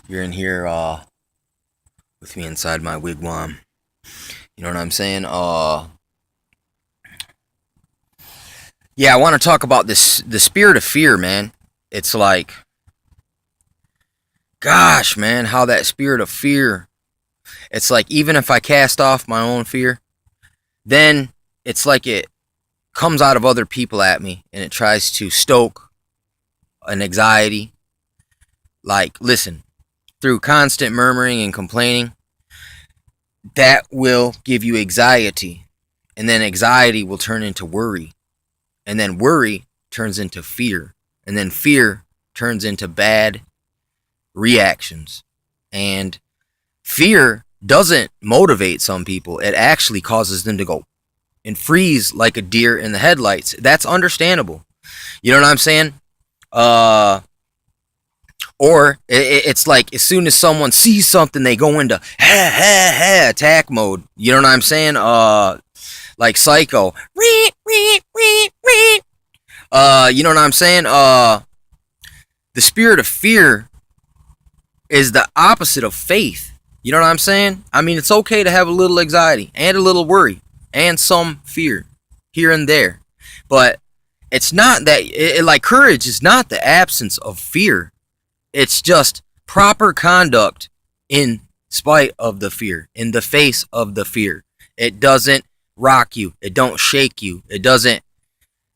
You're in here with me inside my wigwam. You know what I'm saying? Yeah, I want to talk about the spirit of fear, man. It's like, gosh, man, how that spirit of fear. It's like even if I cast off my own fear, then it's like it comes out of other people at me and it tries to stoke an anxiety. Like, listen, through constant murmuring and complaining, that will give you anxiety. And then anxiety will turn into worry. And then worry turns into fear. And then fear turns into bad reactions. And fear doesn't motivate some people. It actually causes them to go and freeze like a deer in the headlights. That's understandable. You know what I'm saying? Uh or it's like as soon as someone sees something, they go into attack mode. You know what I'm saying? Like Psycho. You know what I'm saying? The spirit of fear is the opposite of faith. You know what I'm saying? I mean, it's okay to have a little anxiety and a little worry and some fear here and there, but it's not that. Like courage is not the absence of fear. It's just proper conduct in spite of the fear, in the face of the fear. It doesn't rock you. It don't shake you. It doesn't.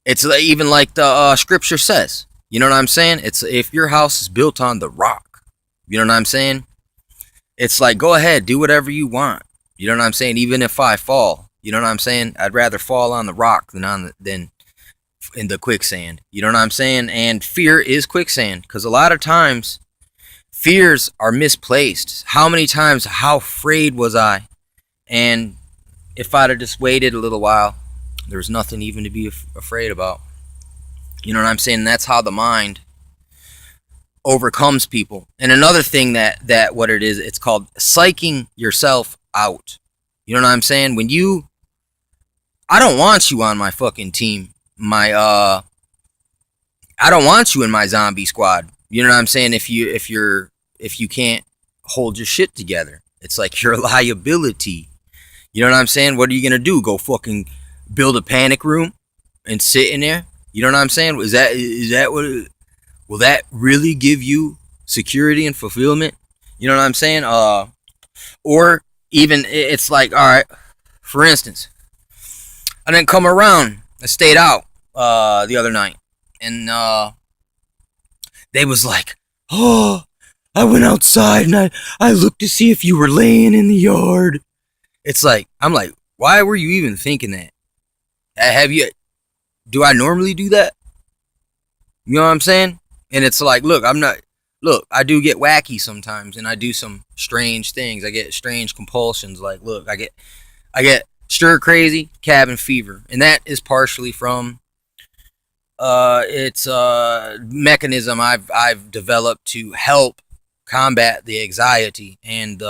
It's even like the scripture says. You know what I'm saying? It's if your house is built on the rock. You know what I'm saying? It's like go ahead, do whatever you want. You know what I'm saying? Even if I fall, you know what I'm saying? I'd rather fall on the rock than in the quicksand. You know what I'm saying? And fear is quicksand because a lot of times fears are misplaced. How many times? How afraid was I? And if I'd have just waited a little while, there was nothing even to be afraid about. You know what I'm saying? That's how the mind overcomes people. And another thing that what it is, it's called psyching yourself out. You know what I'm saying? I don't want you on my fucking team. I don't want you in my zombie squad. You know what I'm saying? If you can't hold your shit together, it's like you're a liability. You know what I'm saying? What are you gonna do? Go fucking build a panic room and sit in there? You know what I'm saying? Is that what? Will that really give you security and fulfillment? You know what I'm saying? Or even it's like, all right. For instance, I didn't come around. I stayed out the other night, and they was like, oh, I went outside and I looked to see if you were laying in the yard. It's like I'm like, why were you even thinking that? Have you? Do I normally do that? You know what I'm saying? And it's like, look, I'm not. Look, I do get wacky sometimes, and I do some strange things. I get strange compulsions. Like, look, I get stir crazy, cabin fever, and that is partially from it's a mechanism I've developed to help combat the anxiety and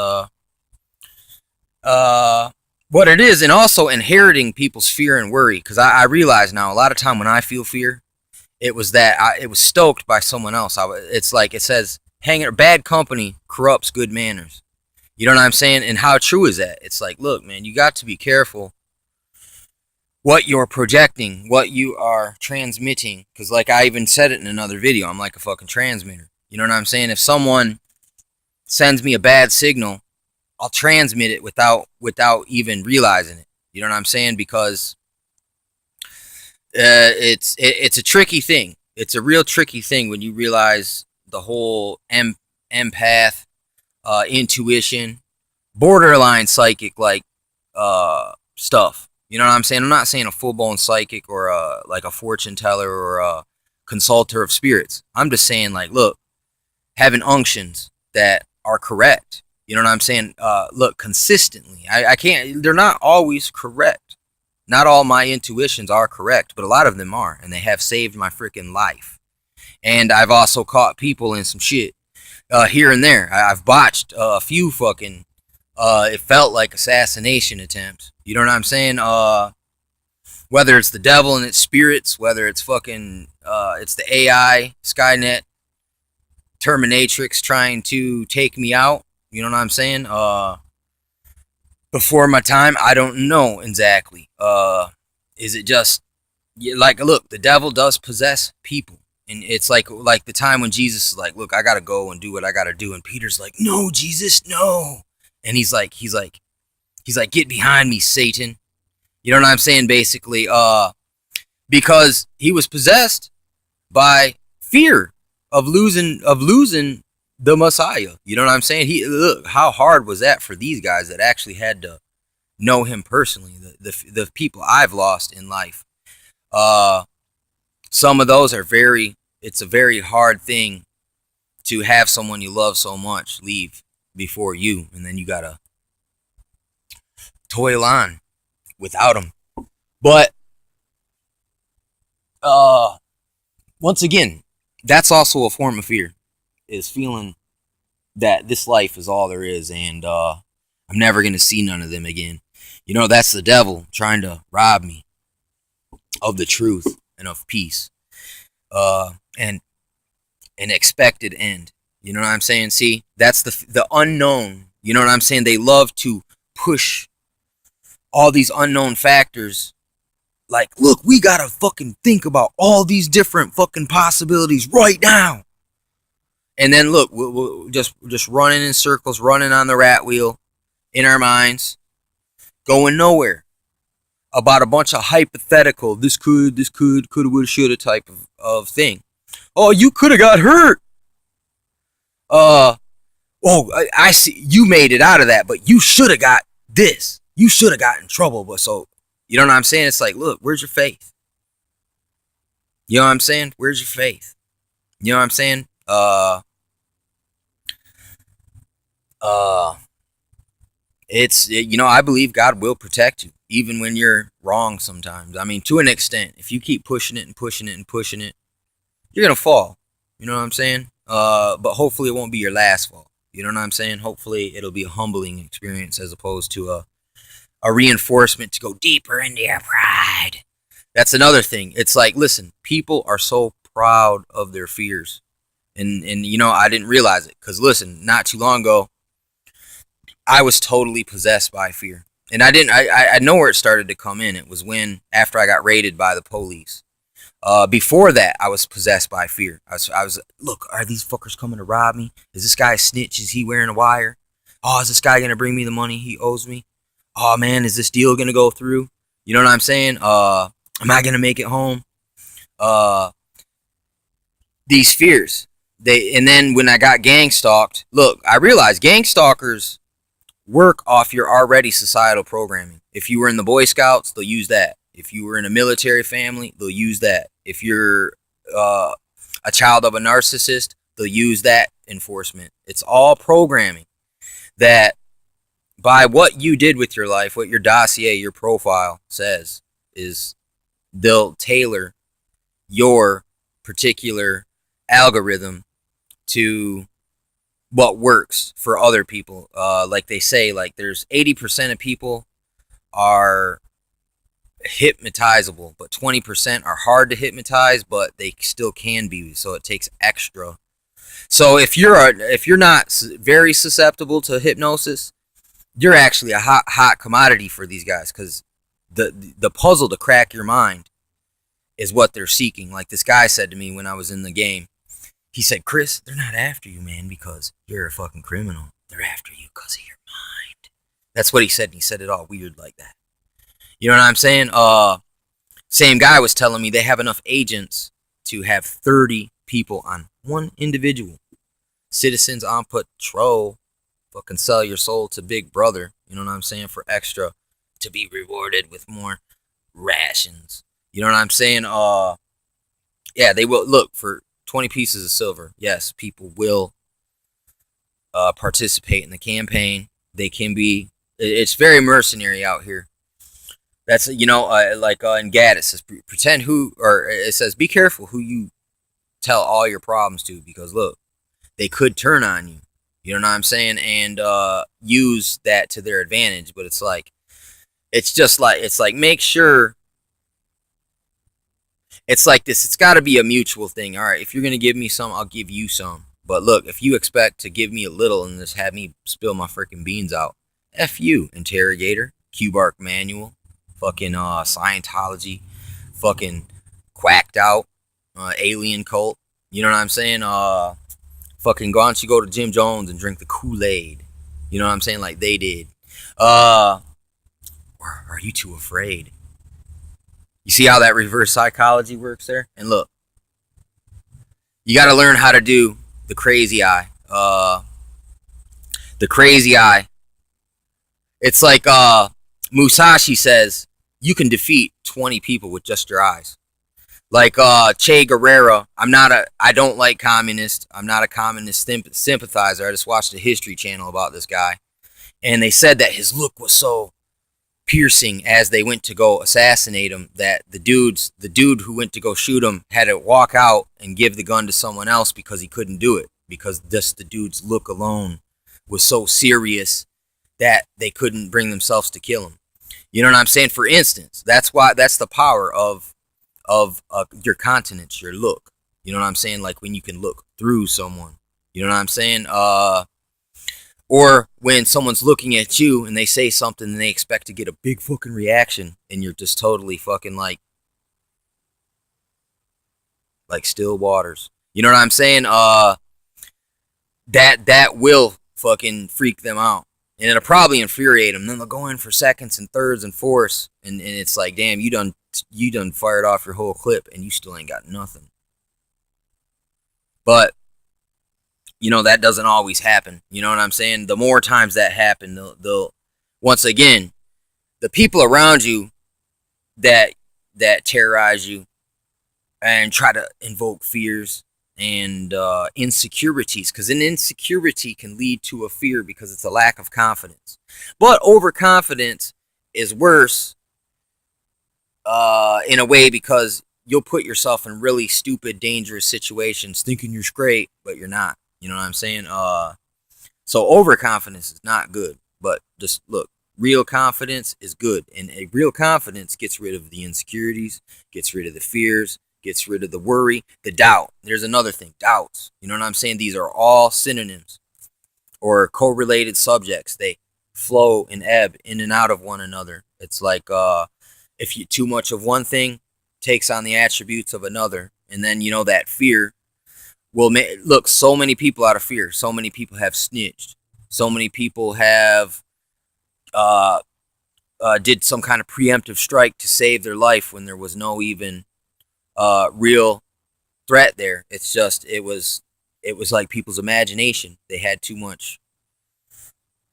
what it is, and also inheriting people's fear and worry. Because I realize now a lot of time when I feel fear, it was stoked by someone else. It's like it says, hanging bad company corrupts good manners. You know what I'm saying? And how true is that? It's like, look, man, you got to be careful what you're projecting, what you are transmitting. Because, like I even said it in another video, I'm like a fucking transmitter. You know what I'm saying? If someone sends me a bad signal, I'll transmit it without even realizing it. You know what I'm saying? Because it's a tricky thing. It's a real tricky thing when you realize the whole empath, intuition, borderline psychic like stuff. You know what I'm saying? I'm not saying a full blown psychic or like a fortune teller or a consulter of spirits. I'm just saying like, look, having unctions that are correct. You know what I'm saying? Look, consistently. I can't. They're not always correct. Not all my intuitions are correct, but a lot of them are, and they have saved my freaking life. And I've also caught people in some shit here and there. I've botched a few fucking. It felt like assassination attempts. You know what I'm saying? Whether it's the devil and its spirits, whether it's fucking, it's the AI, Skynet, Terminatrix trying to take me out. You know what I'm saying? Before my time, I don't know exactly. Is it just like, look, the devil does possess people, and it's like the time when Jesus is like, look, I gotta go and do what I gotta do, and Peter's like, no, Jesus, no, and he's like, get behind me, Satan. You know what I'm saying? Basically, because he was possessed by fear of losing the Messiah. You know what I'm saying? Look, how hard was that for these guys that actually had to know him personally? The people I've lost in life. Some of those are it's a very hard thing to have someone you love so much leave before you, and then you gotta toil on without them. But once again, that's also a form of fear, is feeling that this life is all there is, and I'm never gonna see none of them again. You know, that's the devil trying to rob me of the truth and of peace, and an expected end. You know what I'm saying? See, that's the unknown. You know what I'm saying? They love to push all these unknown factors. Like, look, we gotta fucking think about all these different fucking possibilities right now. And then look, we'll just running in circles, running on the rat wheel in our minds, going nowhere. About a bunch of hypothetical, this could, would, shoulda type of thing. Oh, you could have got hurt. I see you made it out of that, but you should have got this. You should have got in trouble. But so, you know what I'm saying? It's like, look, where's your faith? You know what I'm saying? Where's your faith? You know what I'm saying? I believe God will protect you, even when you're wrong sometimes. I mean, to an extent, if you keep pushing it and pushing it and pushing it, you're going to fall. You know what I'm saying? But hopefully it won't be your last fall. You know what I'm saying? Hopefully it'll be a humbling experience as opposed to a reinforcement to go deeper into your pride. That's another thing. It's like, listen, people are so proud of their fears. And you know, I didn't realize it. Because listen, not too long ago, I was totally possessed by fear. And I know where it started to come in. It was after I got raided by the police. Before that, I was possessed by fear. I was, look, are these fuckers coming to rob me? Is this guy a snitch? Is he wearing a wire? Oh, is this guy going to bring me the money he owes me? Oh, man, is this deal going to go through? You know what I'm saying? Am I going to make it home? These fears. And then when I got gang stalked, look, I realized gang stalkers work off your already societal programming. If you were in the Boy Scouts, they'll use that. If you were in a military family, they'll use that. If you're a child of a narcissist, they'll use that enforcement. It's all programming that by what you did with your life, what your dossier, your profile says, is they'll tailor your particular algorithm to what works for other people. Like they say, like there's 80% of people are hypnotizable, but 20% are hard to hypnotize, but they still can be. So it takes extra. So if you're not very susceptible to hypnosis, you're actually a hot commodity for these guys, because the puzzle to crack your mind is what they're seeking. Like this guy said to me when I was in the game. He said, Chris, they're not after you, man, because you're a fucking criminal. They're after you because of your mind. That's what he said, and he said it all weird like that. You know what I'm saying? Same guy was telling me they have enough agents to have 30 people on one individual. Citizens on patrol. Fucking sell your soul to Big Brother. You know what I'm saying? For extra, to be rewarded with more rations. You know what I'm saying? Yeah, they will. Look, for 20 pieces of silver, yes, people will participate in the campaign. They can be, it's very mercenary out here. That's, you know, like in Gaddis, it says, it says, be careful who you tell all your problems to, because look, they could turn on you. You know what I'm saying? And use that to their advantage. But it's like, make sure. It's like this. It's got to be a mutual thing. All right, if you're going to give me some, I'll give you some. But look, if you expect to give me a little and just have me spill my freaking beans out, F you, Interrogator, Q-Bark Manual, fucking Scientology, fucking quacked out, alien cult. You know what I'm saying? Fucking why don't you go to Jim Jones and drink the Kool-Aid? You know what I'm saying? Like they did. Or are you too afraid? You see how that reverse psychology works there? And look, you got to learn how to do the crazy eye. The crazy eye. It's like Musashi says, you can defeat 20 people with just your eyes. Like Che Guevara, I don't like communists. I'm not a communist sympathizer. I just watched a History Channel about this guy. And they said that his look was so piercing as they went to go assassinate him that the dude who went to go shoot him had to walk out and give the gun to someone else because he couldn't do it, because just the dude's look alone was so serious that they couldn't bring themselves to kill him. You know what I'm saying? For instance, that's the power of your countenance, your look. You know what I'm saying? Like when you can look through someone. You know what I'm saying? Or when someone's looking at you and they say something and they expect to get a big fucking reaction and you're just totally fucking like still waters. You know what I'm saying? That will fucking freak them out. And it'll probably infuriate them. Then they'll go in for seconds and thirds and fourths. And it's like, damn, you done fired off your whole clip and you still ain't got nothing. But you know, that doesn't always happen. You know what I'm saying? The more times that happen, they'll once again, the people around you that terrorize you and try to invoke fears and insecurities, because an insecurity can lead to a fear because it's a lack of confidence. But overconfidence is worse in a way, because you'll put yourself in really stupid, dangerous situations thinking you're straight, but you're not. You know what I'm saying? So overconfidence is not good. But just look, real confidence is good. And a real confidence gets rid of the insecurities, gets rid of the fears, gets rid of the worry, the doubt. There's another thing, doubts. You know what I'm saying? These are all synonyms or correlated subjects. They flow and ebb in and out of one another. It's like if you too much of one thing takes on the attributes of another. And then, you know, that fear will look, so many people out of fear. So many people have snitched. So many people have did some kind of preemptive strike to save their life when there was no even real threat there. It's just it was like people's imagination. They had too much.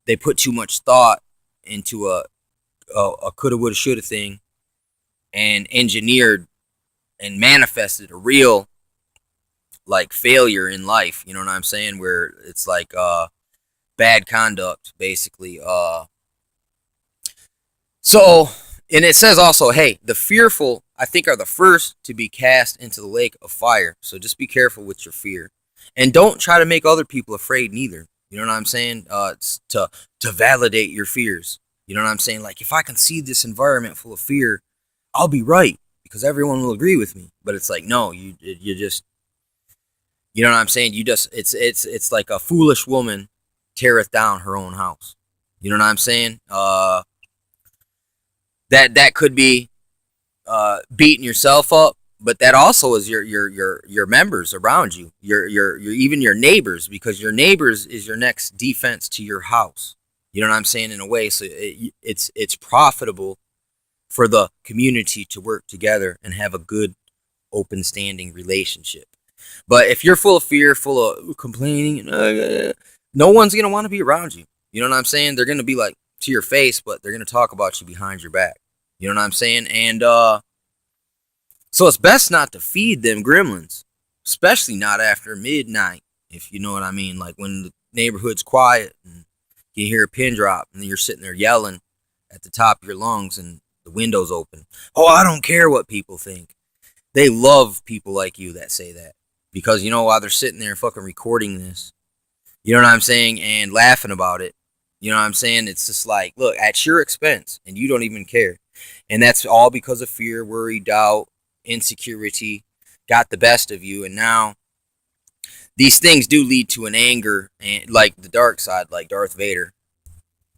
They put too much thought into a coulda, woulda, shoulda thing, and engineered and manifested a real like failure in life. You know what I'm saying? Where it's like bad conduct, basically. So, and it says also, hey, the fearful, I think, are the first to be cast into the lake of fire. So just be careful with your fear, and don't try to make other people afraid neither. You know what I'm saying? It's to validate your fears. You know what I'm saying? Like, if I can see this environment full of fear, I'll be right because everyone will agree with me. But it's like, no, you just, you know what I'm saying? You just, it's like a foolish woman teareth down her own house. You know what I'm saying? That could be beating yourself up, but that also is your members around you, your even your neighbors, because your neighbors is your next defense to your house. You know what I'm saying? In a way, so it's profitable for the community to work together and have a good, open, standing relationship. But if you're full of fear, full of complaining, no one's gonna want to be around you. You know what I'm saying? They're gonna be like to your face, but they're gonna talk about you behind your back. You know what I'm saying? And so it's best not to feed them gremlins, especially not after midnight, if you know what I mean. Like when the neighborhood's quiet and you hear a pin drop and then you're sitting there yelling at the top of your lungs and the window's open. Oh, I don't care what people think. They love people like you that say that, because, you know, while they're sitting there fucking recording this, you know what I'm saying, and laughing about it, you know what I'm saying? It's just like, look, at your expense, and you don't even care. And that's all because of fear, worry, doubt, insecurity got the best of you. And now these things do lead to an anger, and like the dark side, like Darth Vader.